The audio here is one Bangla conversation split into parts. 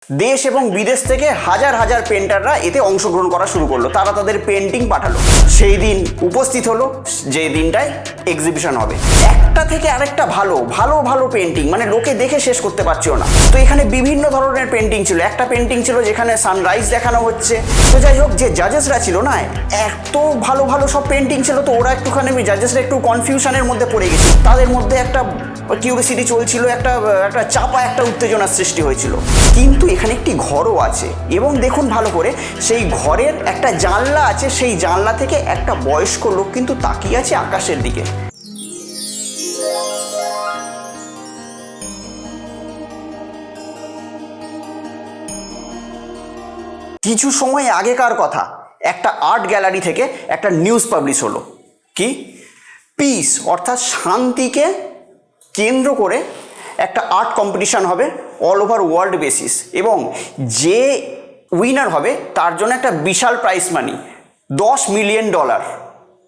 দেশ এবং বিদেশ থেকে হাজার হাজার পেন্টাররা এতে অংশগ্রহণ করা শুরু করলো। তারা তাদের পেন্টিং পাঠালো। সেই দিন উপস্থিত হলো যে দিনটায় এক্সিবিশন হবে। একটা থেকে আরেকটা ভালো ভালো ভালো পেন্টিং, মানে লোকে দেখে শেষ করতে পারছিল না। তো এখানে বিভিন্ন ধরনের পেন্টিং ছিল। একটা পেন্টিং ছিল যেখানে সানরাইজ দেখানো হচ্ছে। তো যাই হোক, যে জাজেসরা ছিল না, এত ভালো ভালো সব পেন্টিং ছিল, তো ওরা একটুখানি জাজেসরা একটু কনফিউশনের মধ্যে পড়ে গেছে। তাদের মধ্যে একটা কিউরিসিটি চলছিল, একটা চাপা একটা উত্তেজনার সৃষ্টি হয়েছিল। কিন্তু এখানে একটি ঘরও আছে এবং দেখুন ভালো করে, সেই ঘরের একটা জানলা আছে। সেই জানলা থেকে একটা বয়স্ক লোক কিন্তু তাকিয়ে আছে আকাশের দিকে। কিছু সময় আগেকার কথা, একটা আর্ট গ্যালারি থেকে একটা নিউজ পাবলিশ হলো। কি? পিস অর্থাৎ শান্তিকে কেন্দ্র করে একটা আর্ট কম্পিটিশান হবে অল ওভার ওয়ার্ল্ড বেসিস, এবং যে উইনার হবে তার জন্য একটা বিশাল প্রাইজ মানি $10 মিলিয়ন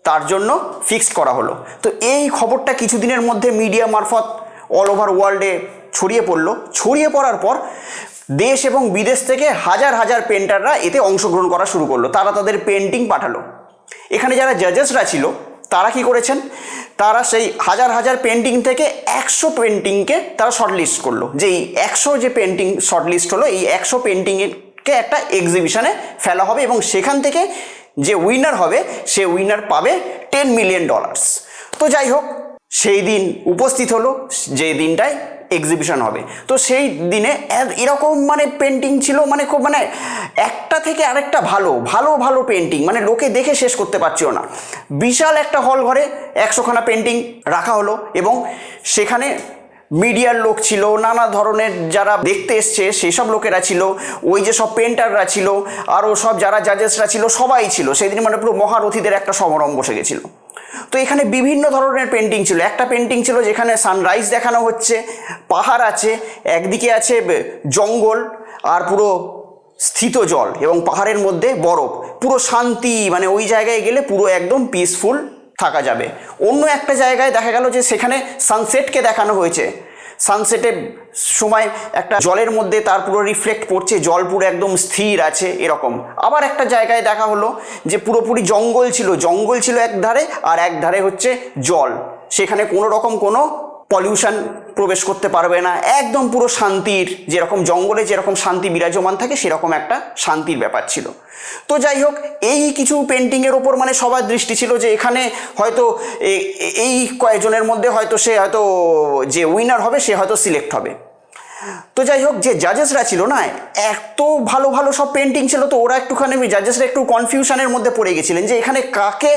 তার জন্য ফিক্সড করা হলো। তো এই খবরটা কিছুদিনের মধ্যে মিডিয়া মারফত অল ওভার ওয়ার্ল্ডে ছড়িয়ে পড়লো। ছড়িয়ে পড়ার পর দেশ এবং বিদেশ থেকে হাজার হাজার পেন্টাররা এতে অংশগ্রহণ করা শুরু করলো। তারা তাদের পেন্টিং পাঠালো। এখানে যারা জাজেসরা ছিল তারা কি করেছেন, তারা সেই হাজার হাজার পেন্টিং থেকে 100 পেন্টিংকে তারা শর্টলিস্ট করলো। যে এই 100 যে পেন্টিং শর্টলিস্ট হলো, এই 100 পেন্টিংকে একটা এক্সিবিশনে ফেলা হবে এবং সেখান থেকে যে উইনার হবে সে উইনার পাবে $10 মিলিয়ন। তো যাই হোক, সেই দিন উপস্থিত হলো যে দিনটায় এক্সিবিশন হবে। তো সেই দিনে এরকম মানে পেন্টিং ছিল, মানে খুব মানে একটা থেকে আরেকটা ভালো ভালো ভালো পেন্টিং, মানে লোকে দেখে শেষ করতে পারছিল না। বিশাল একটা হল ঘরে 100খানা পেন্টিং রাখা হলো এবং সেখানে মিডিয়ার লোক ছিল, নানা ধরনের যারা দেখতে এসছে সেই সব লোকেরা ছিল, ওই যে সব পেন্টাররা ছিল, আরও সব যারা জাজেসরা ছিল, সবাই ছিল। সেদিন মানে পুরো মহারথীদের একটা সমারোহ বসে গেছিলো। তো এখানে বিভিন্ন ধরনের পেন্টিং ছিল। একটা পেন্টিং ছিল যেখানে সানরাইজ দেখানো হচ্ছে, পাহাড় আছে, একদিকে আছে জঙ্গল আর পুরো স্থিত জল এবং পাহাড়ের মধ্যে বরফ, পুরো শান্তি, মানে ওই জায়গায় গেলে পুরো একদম পিসফুল থাকা যাবে। অন্য একটা জায়গায় দেখা গেল যে সেখানে সানসেটকে দেখানো হয়েছে। সানসেটের সময় একটা জলের মধ্যে তার পুরো রিফ্লেক্ট পড়ছে, জল পুরো একদম স্থির আছে এরকম। আবার একটা জায়গায় দেখা হলো যে পুরোপুরি জঙ্গল ছিল এক ধারে, আর এক ধারে হচ্ছে জল। সেখানে কোনো রকম কোনো পলিউশন প্রবেশ করতে পারবে না, একদম পুরো শান্তির, যেরকম জঙ্গলে যেরকম শান্তি বিরাজমান থাকে সেরকম একটা শান্তির ব্যাপার ছিল। তো যাই হোক, এই কিছু পেন্টিংয়ের ওপর মানে সবার দৃষ্টি ছিল যে এখানে হয়তো এই কয়েকজনের মধ্যে হয়তো সে হয়তো যে উইনার হবে সে হয়তো সিলেক্ট হবে। তো যাই হোক, যে জাজেসরা ছিল না, এত ভালো ভালো সব পেন্টিং ছিল, তো ওরা একটুখানি জাজেসরা একটু কনফিউশনের মধ্যে পড়ে গেছিলেন যে এখানে কাকে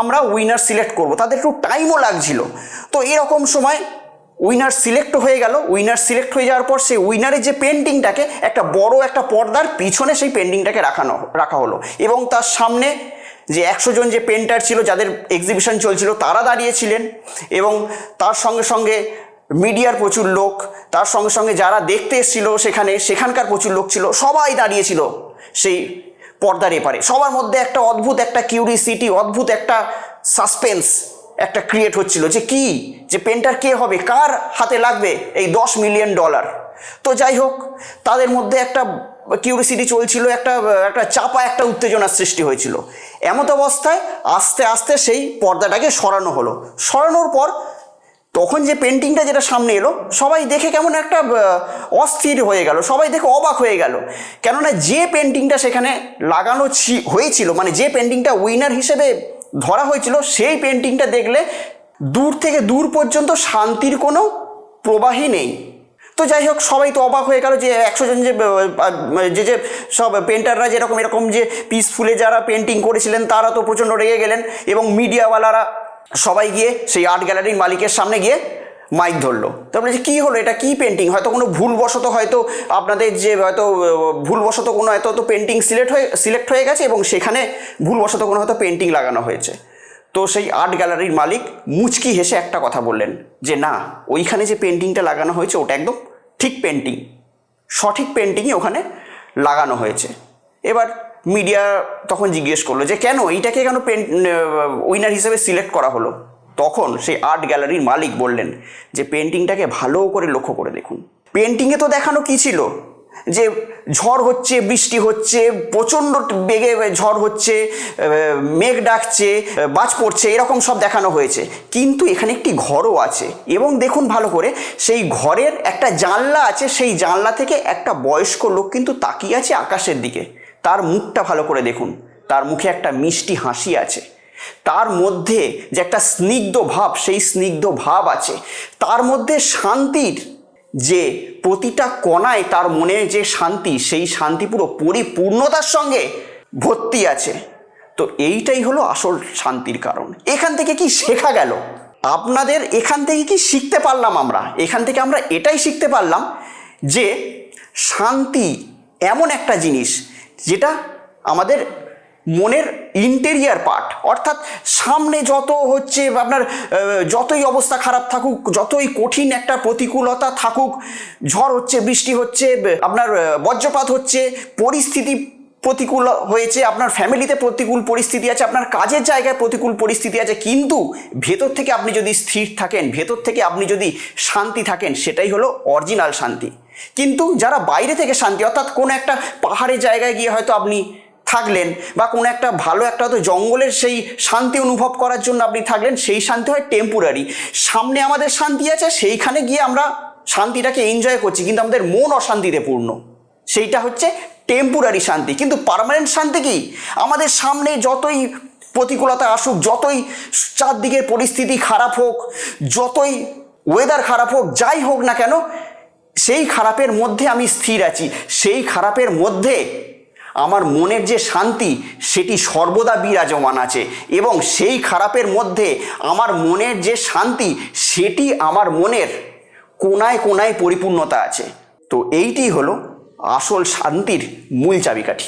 আমরা উইনার সিলেক্ট করব। তাদের একটু টাইমও লাগছিল। তো এরকম সময় উইনার সিলেক্ট হয়ে গেল। উইনার সিলেক্ট হয়ে যাওয়ার পর সেই উইনারের যে পেন্টিংটাকে একটা বড় একটা পর্দার পিছনে সেই পেন্টিংটাকে রাখা হলো এবং তার সামনে যে 100 জন যে পেন্টার ছিল যাদের এক্সিবিশন চলছিল তারা দাঁড়িয়েছিলেন, এবং তার সঙ্গে সঙ্গে মিডিয়ার প্রচুর লোক, তার সঙ্গে সঙ্গে যারা দেখতে এসেছিল সেখানকার প্রচুর লোক ছিল, সবাই দাঁড়িয়েছিল সেই পর্দার এপারে। সবার মধ্যে একটা অদ্ভুত একটা কিউরিসিটি, অদ্ভুত একটা সাসপেন্স একটা ক্রিয়েট হচ্ছিল যে কি, যে পেন্টার কে হবে, কার হাতে লাগবে এই $10 মিলিয়ন। তো যাই হোক, তাদের মধ্যে একটা কিউরিসিটি চলছিল, একটা চাপা একটা উত্তেজনার সৃষ্টি হয়েছিল। এমত অবস্থায় আস্তে আস্তে সেই পর্দাটাকে সরানো হলো। সরানোর পর তখন যে পেন্টিংটা যেটা সামনে এলো, সবাই দেখে কেমন একটা অস্থির হয়ে গেল, সবাই দেখে অবাক হয়ে গেল। কেননা যে পেন্টিংটা সেখানে লাগানো হয়েছিল, মানে যে পেন্টিংটা উইনার হিসেবে ধরা হয়েছিল, সেই পেন্টিংটা দেখলে দূর থেকে দূর পর্যন্ত শান্তির কোনো প্রবাহই নেই। তো যাই হোক, সবাই তো অবাক হয়ে গেল যে 100 জন যে সব পেন্টাররা যেরকম এরকম যে পিসফুলে যারা পেন্টিং করেছিলেন তারা তো প্রচণ্ড রেগে গেলেন, এবং মিডিয়াওয়ালারা সবাই গিয়ে সেই আর্ট গ্যালারির মালিকের সামনে গিয়ে মাইক ধরলো। তারপরে যে কী হলো, এটা কী পেন্টিং, হয়তো কোনো ভুলবশত, হয়তো আপনাদের যে হয়তো ভুলবশত কোনো হয়তো পেন্টিং সিলেক্ট হয়ে গেছে এবং সেখানে ভুলবশত কোনো হয়তো পেন্টিং লাগানো হয়েছে। তো সেই আর্ট গ্যালারির মালিক মুচকি হেসে একটা কথা বললেন যে না, ওইখানে যে পেন্টিংটা লাগানো হয়েছে ওটা একদম ঠিক পেন্টিং, সঠিক পেন্টিংই ওখানে লাগানো হয়েছে। এবার মিডিয়া তখন জিজ্ঞেস করলো যে কেন এইটাকে কেন উইনার হিসেবে সিলেক্ট করা হলো। তখন সেই আর্ট গ্যালারির মালিক বললেন যে পেন্টিংটাকে ভালো করে লক্ষ্য করে দেখুন। পেন্টিংয়ে তো দেখানো কী ছিল, যে ঝড় হচ্ছে, বৃষ্টি হচ্ছে, প্রচণ্ড বেগে ঝড় হচ্ছে, মেঘ ডাকছে, বাজ পড়ছে, এরকম সব দেখানো হয়েছে। কিন্তু এখানে একটি ঘরও আছে এবং দেখুন ভালো করে, সেই ঘরের একটা জানলা আছে, সেই জানলা থেকে একটা বয়স্ক লোক কিন্তু তাকিয়ে আছে আকাশের দিকে। তার মুখটা ভালো করে দেখুন, তার মুখে একটা মিষ্টি হাসি আছে, তার মধ্যে যে একটা স্নিগ্ধ ভাব, সেই স্নিগ্ধ ভাব আছে, তার মধ্যে শান্তির যে প্রতিটা কণায় তার মনে যে শান্তি, সেই শান্তি পুরো পরিপূর্ণতার সঙ্গে ভর্তি আছে। তো এইটাই হলো আসল শান্তির কারণ। এখান থেকে কি শেখা গেল? আপনাদের এখান থেকে কি শিখতে পারলাম? এখান থেকে আমরা এটাই শিখতে পারলাম যে শান্তি এমন একটা জিনিস যেটা আমাদের মনের ইন্টেরিয়ার পার্ট, অর্থাৎ সামনে যত হচ্ছে আপনার যতই অবস্থা খারাপ থাকুক, যতই কঠিন একটা প্রতিকূলতা থাকুক, ঝড় হচ্ছে, বৃষ্টি হচ্ছে, আপনার বজ্রপাত হচ্ছে, পরিস্থিতি প্রতিকূল হয়েছে, আপনার ফ্যামিলিতে প্রতিকূল পরিস্থিতি আছে, আপনার কাজের জায়গায় প্রতিকূল পরিস্থিতি আছে, কিন্তু ভেতর থেকে আপনি যদি স্থির থাকেন, ভেতর থেকে আপনি যদি শান্তি থাকেন, সেটাই হলো অরিজিনাল শান্তি। কিন্তু যারা বাইরে থেকে শান্তি, অর্থাৎ কোনো একটা পাহাড়ের জায়গায় গিয়ে হয়তো আপনি থাকলেন, বা কোনো একটা ভালো একটা হয়তো জঙ্গলের সেই শান্তি অনুভব করার জন্য আপনি থাকলেন, সেই শান্তি হয় টেম্পোরারি। সামনে আমাদের শান্তি আছে, সেইখানে গিয়ে আমরা শান্তিটাকে এনজয় করছি, কিন্তু আমাদের মন অশান্তিতে পূর্ণ, সেইটা হচ্ছে টেম্পোরারি শান্তি। কিন্তু পার্মানেন্ট শান্তি কি? আমাদের সামনে যতই প্রতিকূলতা আসুক, যতই চারদিকের পরিস্থিতি খারাপ হোক, যতই ওয়েদার খারাপ হোক, যাই হোক না কেন, সেই খারাপের মধ্যে আমি স্থির আছি, সেই খারাপের মধ্যে আমার মনের যে শান্তি সেটি সর্বদা বিরাজমান আছে, এবং সেই খারাপের মধ্যে আমার মনের যে শান্তি সেটি আমার মনের কোনায় কোনায় পরিপূর্ণতা আছে। তো এইটি হলো আসল শান্তির মূল চাবিকাঠি।